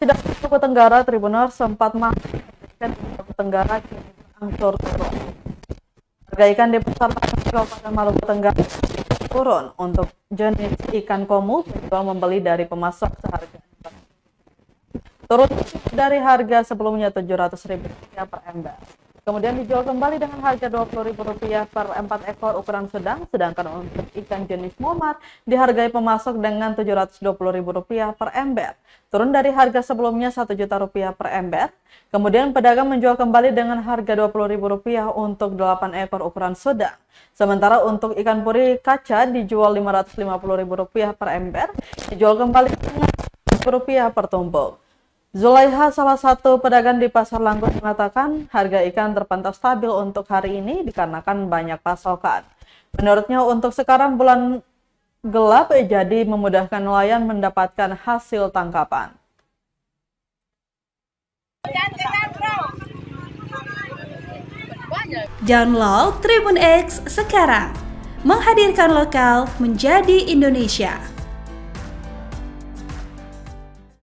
Sidang Maluku Tenggara Tribuners sempat mengakibatkan di Maluku Tenggara kini berangsur turun. Harga ikan di pasar Kabupaten Maluku Tenggara turun untuk jenis ikan komu penjual membeli dari pemasok seharga turun dari harga sebelumnya Rp700.000 per ember. Kemudian dijual kembali dengan harga Rp20.000 per 4 ekor ukuran sedang, sedangkan untuk ikan jenis momar dihargai pemasok dengan Rp720.000 per ember, turun dari harga sebelumnya Rp1.000.000 per ember. Kemudian pedagang menjual kembali dengan harga Rp20.000 untuk 8 ekor ukuran sedang. Sementara untuk ikan puri kaca dijual Rp550.000 per ember, dijual kembali dengan Rp1.000 per tumpuk. Zulaiha, salah satu pedagang di Pasar Langgur, mengatakan harga ikan terpantau stabil untuk hari ini dikarenakan banyak pasokan. Menurutnya untuk sekarang bulan gelap jadi memudahkan nelayan mendapatkan hasil tangkapan. Download Tribun X sekarang, menghadirkan lokal menjadi Indonesia.